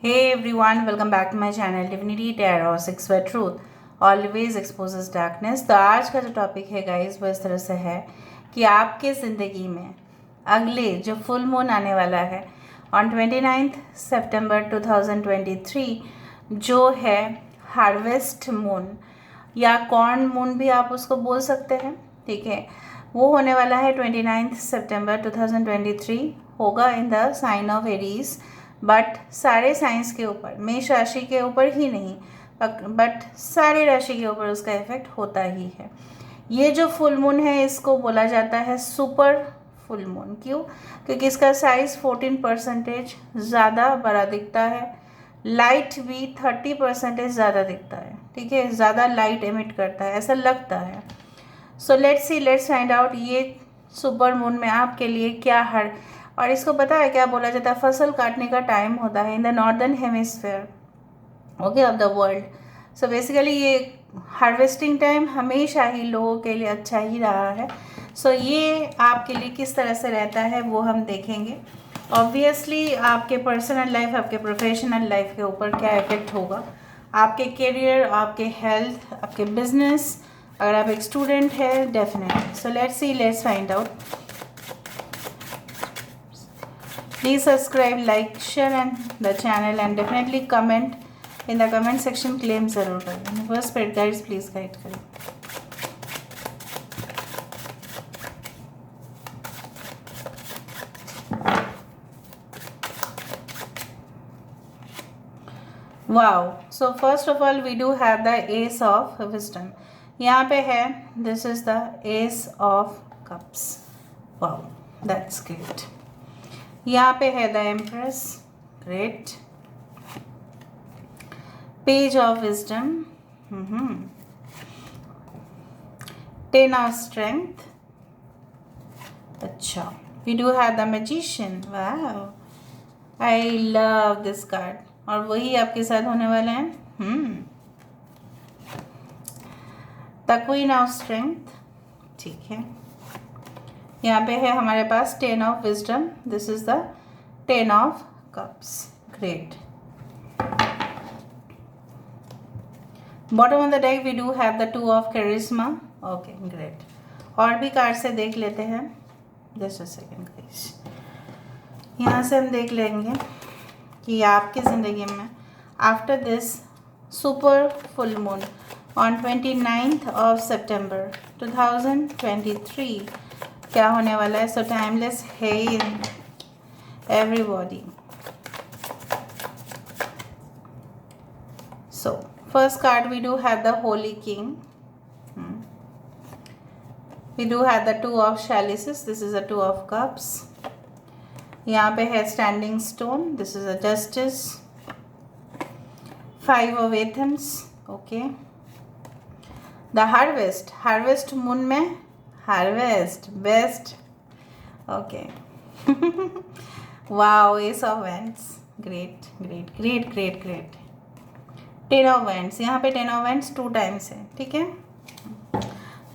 Hey everyone, welcome back to my channel Divinity Tarot 6 Word Truth Always exposes darkness। तो आज का जो topic है गाइस वो इस तरह से है कि आपके ज़िंदगी में अगले जो फुल मून आने वाला है ऑन 29 सितंबर 2023 जो है हार्वेस्ट मून या कॉर्न मून भी आप उसको बोल सकते हैं, ठीक है। वो होने वाला है 29 सितंबर 2023, होगा in the sign of Aries. But सारे साइंस के ऊपर, मेष राशि के ऊपर ही नहीं बट सारे राशि के ऊपर उसका इफेक्ट होता ही है। ये जो फुल मून है इसको बोला जाता है सुपर फुल मून। क्यों? क्योंकि इसका साइज़ 14% ज़्यादा बड़ा दिखता है, लाइट भी 30% ज़्यादा दिखता है, ठीक है। ज़्यादा लाइट एमिट करता है ऐसा लगता है। सो लेट्स फाइंड आउट ये सुपर मून में आपके लिए क्या हर, और इसको पता है क्या बोला जाता है, फसल काटने का टाइम होता है in the northern hemisphere okay of the world. So basically ये हार्वेस्टिंग टाइम हमेशा ही लोगों के लिए अच्छा ही रहा है। सो ये आपके लिए किस तरह से रहता है वो हम देखेंगे। ऑब्वियसली आपके पर्सनल लाइफ, आपके प्रोफेशनल लाइफ के ऊपर क्या इफेक्ट होगा, आपके करियर, आपके हेल्थ, आपके बिजनेस, अगर आप एक स्टूडेंट है definitely. So let's find out. Please subscribe, like, share and the channel and definitely comment in the comment section claim ज़रूर करें। First spread guides please guide करें। Wow, so first of all we do have the Ace of Wisdom। यहाँ पे है this is the Ace of Cups। Wow, that's great। यहाँ पे है the empress, great. Page of wisdom, 10 of strength, अच्छा। We do have the magician, wow, I love this card, और वही आपके साथ होने वाला है। द क्वीन ऑफ स्ट्रेंथ, ठीक है। यहाँ पे है हमारे पास 10 of wisdom, this is the 10 of cups, great. Bottom of the deck we do have the 2 of charisma, okay great. और भी कार्ड से देख लेते हैं, जस्ट अ सेकेंड प्लीज। यहाँ से हम देख लेंगे कि आपकी ज़िंदगी में after this super full moon on 29 of सितंबर 2023 क्या होने वाला है। सो टाइमलेस है everybody. So first card we do have the holy king, we do have the 2 of chalices, this is a 2 of cups. यहाँ पे है standing stone, this is a justice, 5 of athames, okay. The harvest moon में harvest best, okay. Wow, ace of wands, great great great great great. 10 of wands, यहाँ पे 10 of wands 2 times है, ठीक है।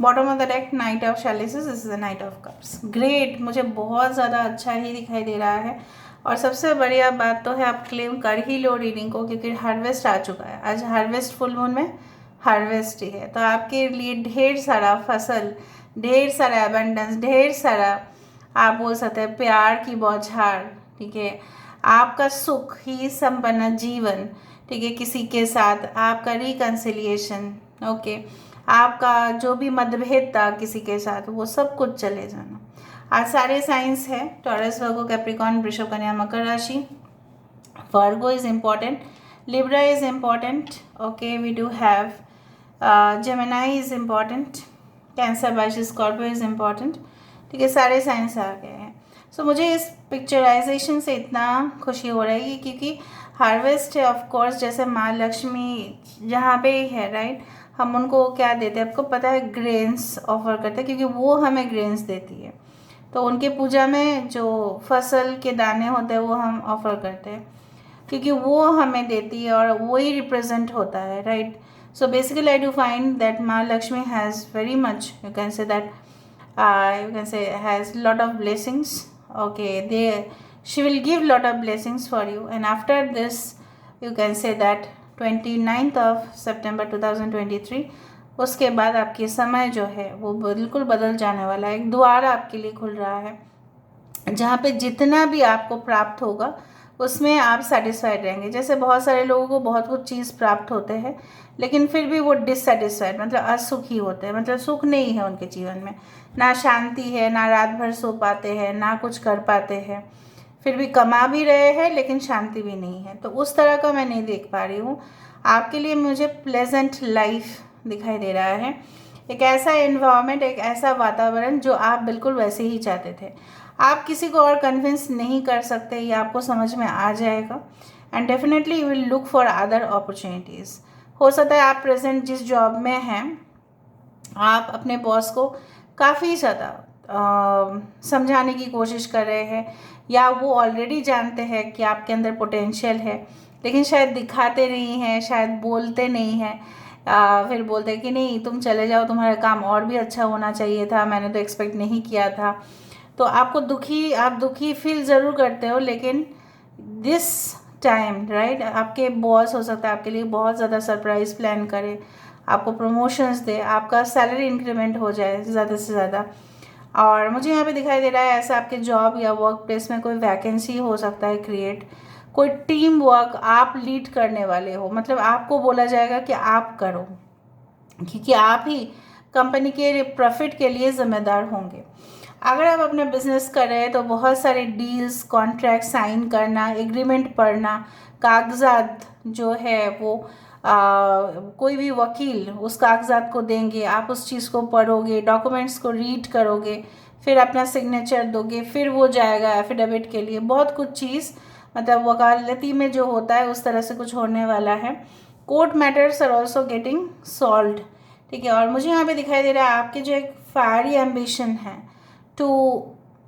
Bottom of the deck night of chalices, this is the night of cups, great. मुझे बहुत ज़्यादा अच्छा ही दिखाई दे रहा है, और सबसे बढ़िया बात तो है आप क्लेम कर ही लो रीडिंग को, क्योंकि हार्वेस्ट आ चुका है। आज हार्वेस्ट फुल मून में हार्वेस्ट ही है, तो आपके लिए ढेर सारा फसल, ढेर सारा एबंडेंस, ढेर सारा आप बोल सकते हैं प्यार की बौछार, ठीक है। आपका सुख ही संपन्न जीवन, ठीक है। किसी के साथ आपका रिकन्सिलिएशन, ओके। आपका जो भी मतभेद था किसी के साथ वो सब कुछ चले जाना। आज सारे साइंस है, टॉरस, वर्गो, कैप्रिकॉर्न, वृषभ, कन्या, मकर राशि। Virgo is important, Libra is important, okay. We do have Gemini is important, Cancer, बाइश, स्कॉर्पियो इज इम्पॉर्टेंट, ठीक है। सारे साइंस आ गए हैं। सो मुझे इस पिक्चराइजेशन से इतना खुशी हो रही है क्योंकि हार्वेस्ट है ऑफ कोर्स, जैसे माँ लक्ष्मी जहाँ पे ही है, राइट। हम उनको क्या देते हैं, आपको पता है, ग्रेन्स ऑफर करते हैं, क्योंकि वो हमें ग्रेन्स देती है। तो उनके पूजा में जो फसल के दाने होते हैं वो हम ऑफर करते हैं, क्योंकि वो हमें देती है और वो ही रिप्रेजेंट होता है, right. So basically I do find that Ma Lakshmi has very much, you can say that has lot of blessings, okay. She will give lot of blessings for you, and after this you can say that 29 of सितंबर 2023, उसके बाद आपकी समय जो है वो बिल्कुल बदल जाने वाला है। एक द्वार आपके लिए खुल रहा है जहाँ पे जितना भी आपको प्राप्त होगा उसमें आप सेटिस्फाइड रहेंगे। जैसे बहुत सारे लोगों को बहुत कुछ चीज़ प्राप्त होते हैं लेकिन फिर भी वो डिससेटिस्फाइड, मतलब असुखी होते हैं, मतलब सुख नहीं है उनके जीवन में, ना शांति है, ना रात भर सो पाते हैं, ना कुछ कर पाते हैं, फिर भी कमा भी रहे हैं लेकिन शांति भी नहीं है। तो उस तरह का मैं नहीं देख पा रही हूँ आपके लिए। मुझे प्लेजेंट लाइफ दिखाई दे रहा है, एक ऐसा एनवायरनमेंट, एक ऐसा वातावरण जो आप बिल्कुल वैसे ही चाहते थे। आप किसी को और कन्विंस नहीं कर सकते, ये आपको समझ में आ जाएगा। And definitely you will look for other opportunities. हो सकता है आप प्रेजेंट जिस जॉब में हैं आप अपने बॉस को काफ़ी ज़्यादा समझाने की कोशिश कर रहे हैं, या वो ऑलरेडी जानते हैं कि आपके अंदर पोटेंशियल है लेकिन शायद दिखाते नहीं हैं, शायद बोलते नहीं हैं। फिर बोलते हैं कि नहीं तुम चले जाओ, तुम्हारा काम और भी अच्छा होना चाहिए था, मैंने तो एक्सपेक्ट नहीं किया था। तो आपको आप दुखी फील ज़रूर करते हो, लेकिन दिस टाइम राइट आपके बॉस हो सकता है आपके लिए बहुत ज़्यादा सरप्राइज़ प्लान करे, आपको प्रमोशंस दे, आपका सैलरी इंक्रीमेंट हो जाए ज़्यादा से ज़्यादा। और मुझे यहाँ पे दिखाई दे रहा है ऐसा आपके जॉब या वर्क प्लेस में कोई वैकेंसी हो सकता है क्रिएट, कोई टीम वर्क आप लीड करने वाले हो, मतलब आपको बोला जाएगा कि आप करो, क्योंकि आप ही कंपनी के प्रॉफिट के लिए ज़िम्मेदार होंगे। अगर आप अपना बिजनेस कर रहे हैं तो बहुत सारे डील्स, कॉन्ट्रैक्ट साइन करना, एग्रीमेंट पढ़ना, कागजात जो है वो कोई भी वकील उस कागजात को देंगे, आप उस चीज़ को पढ़ोगे, डॉक्यूमेंट्स को रीड करोगे, फिर अपना सिग्नेचर दोगे, फिर वो जाएगा एफिडेविट के लिए। बहुत कुछ चीज़ मतलब वकालती में जो होता है उस तरह से कुछ होने वाला है। Court matters are also getting solved, ठीक है। और मुझे यहाँ पे दिखाई दे रहा है आपके जो एक फायरी एम्बिशन है to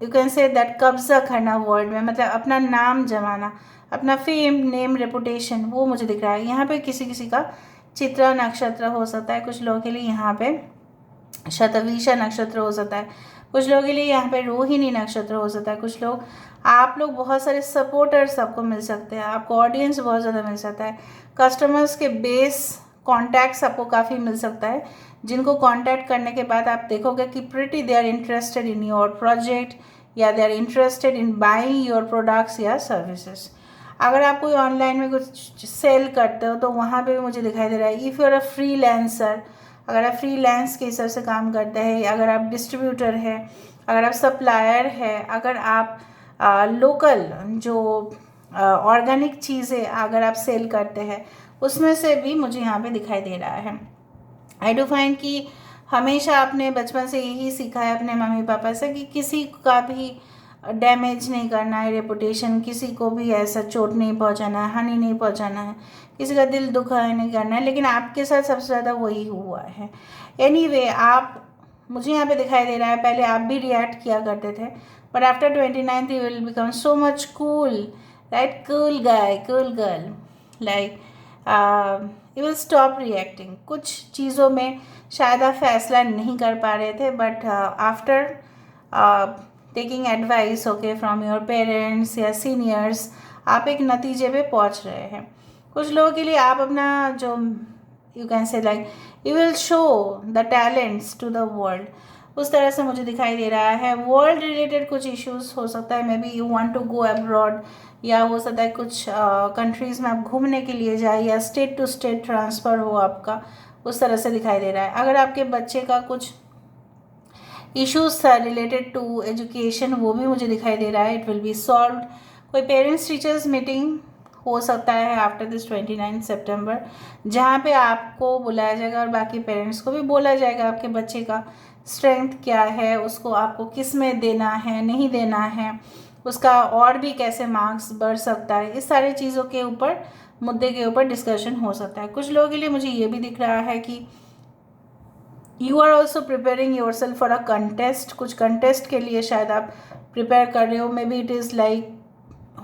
you can say that कब्जा करना वर्ल्ड में, मतलब अपना नाम जमाना, अपना फेम, नेम, रेपुटेशन, वो मुझे दिख रहा है। यहाँ पे किसी किसी का चित्रा नक्षत्र हो सकता है, कुछ लोगों के लिए यहाँ पे शतवीषा नक्षत्र हो सकता है, कुछ लोगों के लिए यहाँ पे रोहिणी नक्षत्र हो सकता है, कुछ लोग आप लोग बहुत सारे सपोर्टर्स आपको मिल सकते हैं, आपको ऑडियंस बहुत ज़्यादा मिल सकता है, कस्टमर्स के बेस कॉन्टैक्ट्स आपको काफ़ी मिल सकता है, जिनको कॉन्टैक्ट करने के बाद आप देखोगे कि pretty they are interested in your project या they are interested in buying your products या सर्विसेज। अगर आप कोई ऑनलाइन में कुछ सेल करते हो तो वहाँ पे भी मुझे दिखाई दे रहा है if you are a freelancer, अगर आप फ्रीलांस के हिसाब से काम करते हैं, अगर आप डिस्ट्रीब्यूटर है, अगर आप सप्लायर है, अगर आप लोकल जो ऑर्गेनिक चीज़ें अगर आप सेल करते हैं, उसमें से भी मुझे यहाँ पे दिखाई दे रहा है। आई डू फाइंड कि हमेशा आपने बचपन से यही सीखा है अपने मम्मी पापा से कि किसी का भी डैमेज नहीं करना है रेपुटेशन, किसी को भी ऐसा चोट नहीं पहुंचाना है, हानि नहीं पहुंचाना है, किसी का दिल दुखा नहीं करना है, लेकिन आपके साथ सबसे ज़्यादा वही हुआ है। एनीवे आप मुझे यहाँ पे दिखाई दे रहा है पहले आप भी रिएक्ट किया करते थे, but after 29th you will become so much cool, right, cool guy, cool girl, like you will stop reacting. कुछ चीज़ों में शायद आप फैसला नहीं कर पा रहे थे, but after taking advice okay from your parents या सीनियर्स आप एक नतीजे पे पहुंच रहे हैं। कुछ लोगों के लिए आप अपना जो you can say like you will show the talents to the world, उस तरह से मुझे दिखाई दे रहा है। वर्ल्ड रिलेटेड कुछ इश्यूज हो सकता है, maybe you want to go abroad, या हो सकता है कुछ कंट्रीज़ में आप घूमने के लिए जाए, या स्टेट टू स्टेट ट्रांसफ़र हो आपका, उस तरह से दिखाई दे रहा है। अगर आपके बच्चे का कुछ इश्यूज था रिलेटेड टू एजुकेशन, वो भी मुझे दिखाई दे रहा है, इट विल बी सॉल्व्ड। कोई पेरेंट्स टीचर्स मीटिंग हो सकता है आफ्टर दिस 29 सितंबर, जहाँ पे आपको बुलाया जाएगा और बाकी पेरेंट्स को भी बोला जाएगा आपके बच्चे का स्ट्रेंथ क्या है, उसको आपको किस में देना है, नहीं देना है, उसका और भी कैसे मार्क्स बढ़ सकता है, इस सारी चीज़ों के ऊपर, मुद्दे के ऊपर डिस्कशन हो सकता है। कुछ लोगों के लिए मुझे ये भी दिख रहा है कि you are also preparing yourself for a contest, कुछ कंटेस्ट के लिए शायद आप प्रिपेयर कर रहे हो, maybe it is like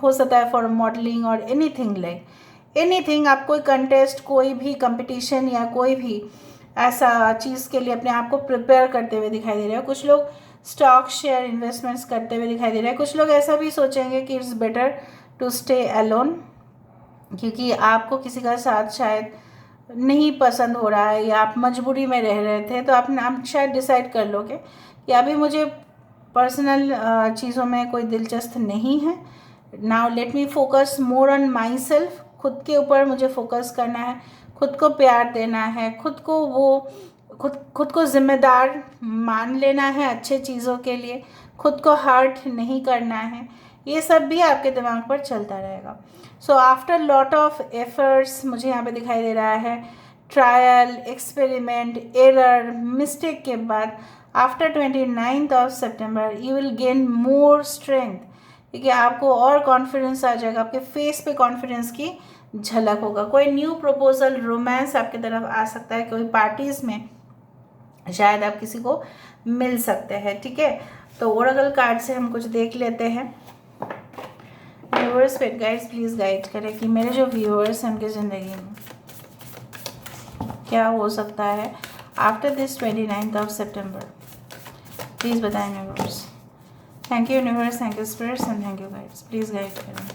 हो सकता है फॉर मॉडलिंग और एनीथिंग, लाइक एनीथिंग, आप कोई कंटेस्ट, कोई भी कंपटीशन या कोई भी ऐसा चीज़ के लिए अपने आप को प्रिपेयर करते हुए दिखाई दे रहे हो। कुछ लोग स्टॉक शेयर इन्वेस्टमेंट्स करते हुए दिखाई दे रहे हैं, कुछ लोग ऐसा भी सोचेंगे कि it's better to stay alone, क्योंकि आपको किसी का साथ शायद नहीं पसंद हो रहा है या आप मजबूरी में रह रहे थे, तो आप शायद डिसाइड कर लोगे कि अभी मुझे पर्सनल चीज़ों में कोई दिलचस्प नहीं है। Now let me focus more on my self. खुद के ऊपर मुझे फोकस करना है, खुद को प्यार देना है, खुद को जिम्मेदार मान लेना है अच्छे चीज़ों के लिए, खुद को हर्ट नहीं करना है। ये सब भी आपके दिमाग पर चलता रहेगा। So after lot of efforts, मुझे यहाँ पे दिखाई दे रहा है ट्रायल, एक्सपेरिमेंट, एरर, मिस्टेक के बाद after 29th of September you will gain more strength. ठीक है, आपको और कॉन्फिडेंस आ जाएगा, आपके फेस पे कॉन्फिडेंस की झलक होगा। कोई न्यू प्रपोजल, रोमांस आपकी तरफ आ सकता है, कोई पार्टीज़ में शायद आप किसी को मिल सकते हैं। ठीक है, तो ओरेकल कार्ड से हम कुछ देख लेते हैं। Viewers, pet guides please guide करें कि मेरे जो व्यूअर्स हैं उनकी ज़िंदगी में क्या हो सकता है आफ्टर दिस 29th ऑफ सितंबर। प्लीज़ बताएं viewers. Thank you universe, thank you spirits and thank you guides, please guide करें।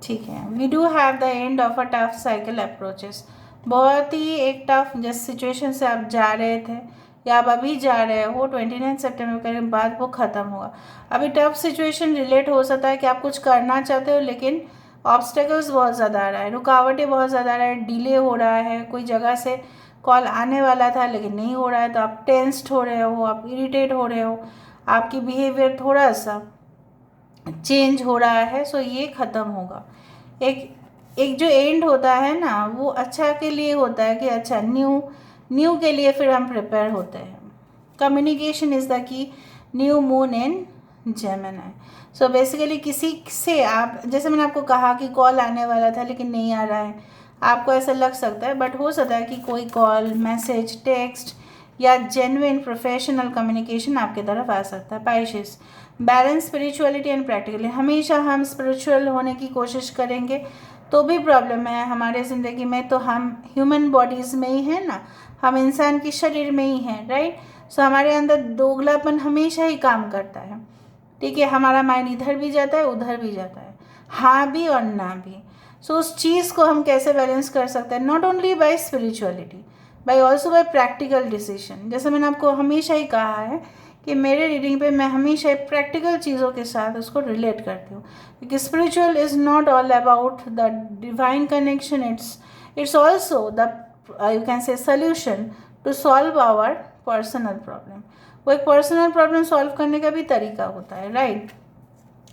ठीक है, we do have the end of a tough cycle approaches. बहुत ही एक टफ जिस सिचुएशन से आप जा रहे थे या आप अभी जा रहे हो, 29 सितंबर के बाद वो ख़त्म होगा। अभी टफ सिचुएशन रिलेट हो सकता है कि आप कुछ करना चाहते हो लेकिन ऑब्स्टेकल्स बहुत ज़्यादा आ रहा है, रुकावटें बहुत ज़्यादा आ रहा है, डिले हो रहा है, कोई जगह से कॉल आने वाला था लेकिन नहीं हो रहा है, तो आप टेंस्ड हो रहे हो, आप इरिटेट हो रहे हो, आपकी बिहेवियर थोड़ा सा चेंज हो रहा है। सो ये ख़त्म होगा। एक जो एंड होता है ना, वो अच्छा के लिए होता है कि अच्छा न्यू के लिए फिर हम प्रिपेयर होते हैं। Communication is the key, new moon in Gemini. So basically किसी से आप, जैसे मैंने आपको कहा कि कॉल आने वाला था लेकिन नहीं आ रहा है, आपको ऐसा लग सकता है, बट हो सकता है कि कोई कॉल, मैसेज, टेक्स्ट या जेन्युइन प्रोफेशनल कम्युनिकेशन आपकी तरफ आ सकता है। Pisces, balance spirituality and practically. हमेशा हम स्पिरिचुअल होने की कोशिश करेंगे तो भी प्रॉब्लम है हमारे ज़िंदगी में, तो हम ह्यूमन बॉडीज़ में ही हैं ना, हम इंसान के शरीर में ही हैं, राइट। सो हमारे अंदर दोगलापन हमेशा ही काम करता है। ठीक है, हमारा माइंड इधर भी जाता है उधर भी जाता है, हाँ भी और ना भी। सो उस चीज़ को हम कैसे बैलेंस कर सकते हैं, not only by spirituality, by also by practical decision. जैसे मैंने आपको हमेशा ही कहा है कि मेरे रीडिंग पे मैं हमेशा प्रैक्टिकल चीज़ों के साथ उसको रिलेट करती हूँ, क्योंकि spiritual is not all about the divine connection, it's also the you can say solution to solve our personal problem. वो एक पर्सनल प्रॉब्लम सॉल्व करने का भी तरीका होता है, right.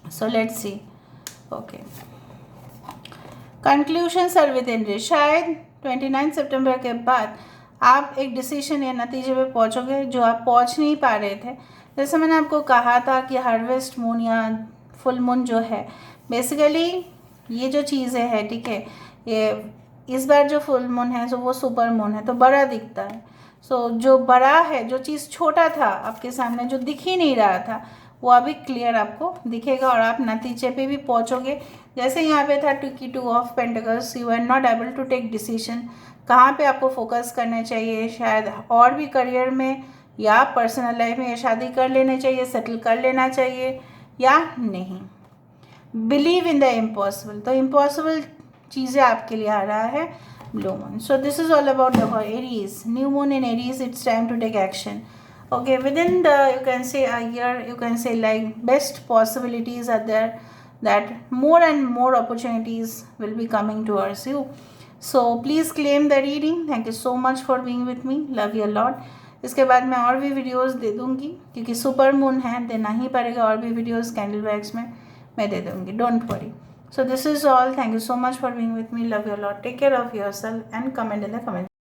So let's see. Okay, conclusions are within reach. शायद 29 सितंबर के बाद आप एक डिसीजन या नतीजे पे पहुंचोगे जो आप पहुंच नहीं पा रहे थे। जैसे मैंने आपको कहा था कि हार्वेस्ट मून या फुल मून जो है, बेसिकली ये जो चीज़ें हैं, ठीक है, ये इस बार जो फुल मून है, सो वो सुपर मून है, तो बड़ा दिखता है। सो जो बड़ा है, जो चीज़ छोटा था आपके सामने, जो दिख ही नहीं रहा था, वो अभी क्लियर आपको दिखेगा और आप नतीजे पे भी पहुंचोगे। जैसे यहाँ पे था two of pentacles, you are not able to take decision, कहाँ पे आपको फोकस करना चाहिए, शायद और भी करियर में या पर्सनल लाइफ में, या शादी कर लेना चाहिए, सेटल कर लेना चाहिए या नहीं। बिलीव इन द इम्पॉसिबल, तो इम्पॉसिबल चीज़ें आपके लिए आ रहा है blue moon. So this is all about the Aries, new moon in Aries. It's time to take action. Okay, within the, you can say a year, you can say like best possibilities are there, that more and more opportunities will be coming towards you. So please claim the reading. Thank you so much for being with me. Love you a lot. इसके बाद मैं और भी videos दे दूँगी, क्योंकि super moon है, देना ही पड़ेगा। और भी वीडियोस कैंडल बैग्स में मैं दे दूँगी, don't worry. So this is all. Thank you so much for being with me. Love you a lot. Take care of yourself and comment in the comment.